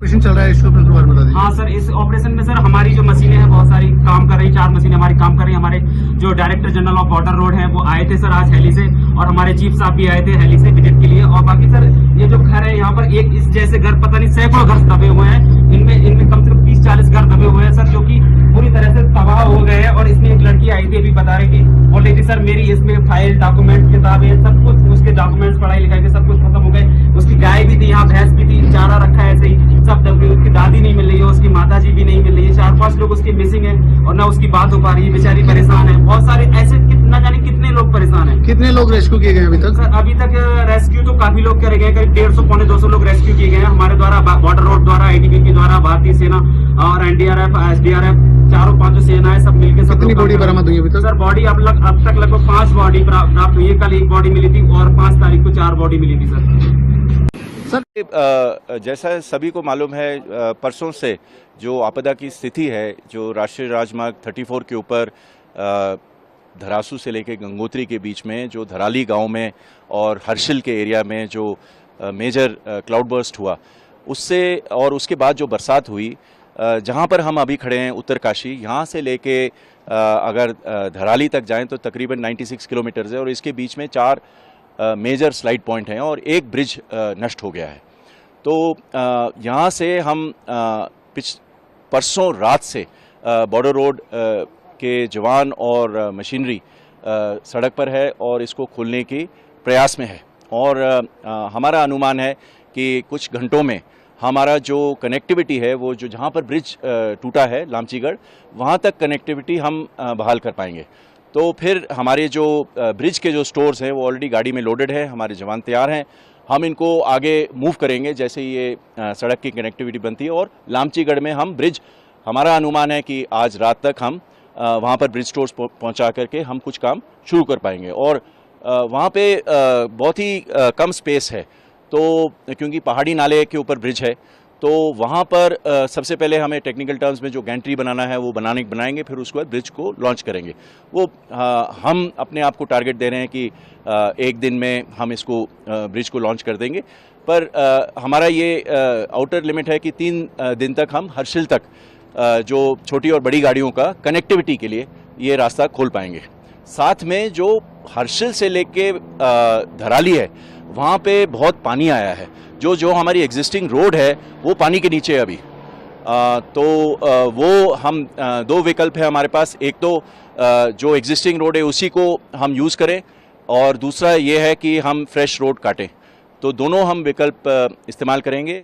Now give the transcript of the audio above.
Operation चल रहा है, इसके ऊपर दोबारा बता दीजिए। हाँ सर, इस ऑपरेशन में सर हमारी जो मशीनें हैं बहुत सारी काम कर रही, 4 मशीनें हमारी काम कर रही। हमारे जो director general of water road है वो आए थे सर आज हेली से, और हमारे चीफ साहब भी आए थे हेली से विजिट के लिए। और बाकी सर ये जो घर है यहाँ पर एक इस जैसे घर पता नहीं सैकड़ों घर दबे हुए हैं, इनमें कम से कम 30-40 घर दबे हुए हैं सर, जो की पूरी तरह से तबाह हो गए हैं। और इसमें एक लड़की आई थी अभी बता रही थी, बोल रही थी सर मेरी इसमें फाइल डॉक्यूमेंट किताबें सब कुछ, उसके डॉक्यूमेंट्स पढ़ाई लिखाई के सब कुछ खत्म हो गए। उसकी गाय भी थी यहाँ, भैंस भी थी, चारा रखा है ऐसे ही सब दब गई। उसकी दादी नहीं मिल रही है, उसकी माता जी भी नहीं मिल रही है, 4-5 लोग उसकी मिसिंग है और ना उसकी बात हो पा रही है, बेचारी परेशान है। बहुत सारे ऐसे न जाने कितने लोग परेशान है। कितने लोग रेस्क्यू किए गए अभी तक? सर अभी तक रेस्क्यू तो काफी लोग करे गए, करीब 150-200 लोग रेस्क्यू किए गए हैं हमारे द्वारा, वाटर रोड द्वारा, आईटीबीपी द्वारा, भारतीय सेना और एनडीआरएफ, एसडीआरएफ, 4-5 सेना है, सब मिलकर सब। कितनी बॉडी बरामद हुई अभी तक? सर बॉडी अब तक लगभग 5 बॉडी प्राप्त हुई है। कल 1 बॉडी मिली थी और 5 तारीख को 4 बॉडी मिली थी सर। जैसा सभी को मालूम है, परसों से जो आपदा की स्थिति है, जो राष्ट्रीय राजमार्ग 34 के ऊपर धरासू से लेकर गंगोत्री के बीच में जो धराली गांव में और हर्षिल के एरिया में जो मेजर क्लाउड बर्स्ट हुआ, उससे और उसके बाद जो बरसात हुई, जहां पर हम अभी खड़े हैं उत्तरकाशी, यहाँ से लेके अगर धराली तक जाएं तो तकरीबन 96 किलोमीटर है, और इसके बीच में 4 मेजर स्लाइड पॉइंट हैं और एक ब्रिज नष्ट हो गया है। तो यहाँ से हम परसों रात से बॉर्डर रोड के जवान और मशीनरी सड़क पर है और इसको खोलने की प्रयास में है। और हमारा अनुमान है कि कुछ घंटों में हमारा जो कनेक्टिविटी है, वो जो जहाँ पर ब्रिज टूटा है लामचीगढ़, वहाँ तक कनेक्टिविटी हम बहाल कर पाएंगे। तो फिर हमारे जो ब्रिज के जो स्टोर्स हैं वो ऑलरेडी गाड़ी में लोडेड है, हमारे जवान तैयार हैं। हम इनको आगे मूव करेंगे जैसे ये सड़क की कनेक्टिविटी बनती है। और लामचीगढ़ में हम ब्रिज, हमारा अनुमान है कि आज रात तक हम वहाँ पर ब्रिज स्टोर्स पहुँचा करके हम कुछ काम शुरू कर पाएंगे। और वहाँ पे बहुत ही कम स्पेस है, तो क्योंकि पहाड़ी नाले के ऊपर ब्रिज है, तो वहाँ पर सबसे पहले हमें टेक्निकल टर्म्स में जो गैंट्री बनाना है वो बनाएंगे, फिर उसके बाद ब्रिज को लॉन्च करेंगे। वो हम अपने आप को टारगेट दे रहे हैं कि एक दिन में हम इसको ब्रिज को लॉन्च कर देंगे। पर हमारा ये आउटर लिमिट है कि 3 दिन तक हम हर्षिल तक जो छोटी और बड़ी गाड़ियों का कनेक्टिविटी के लिए ये रास्ता खोल पाएंगे। साथ में जो हर्षिल से लेके धराली है, वहाँ पे बहुत पानी आया है। जो हमारी एग्जिस्टिंग रोड है वो पानी के नीचे है अभी। तो वो हम 2 विकल्प है हमारे पास। एक तो जो एग्जिस्टिंग रोड है उसी को हम यूज़ करें, और दूसरा ये है कि हम फ्रेश रोड काटें। तो दोनों हम विकल्प इस्तेमाल करेंगे।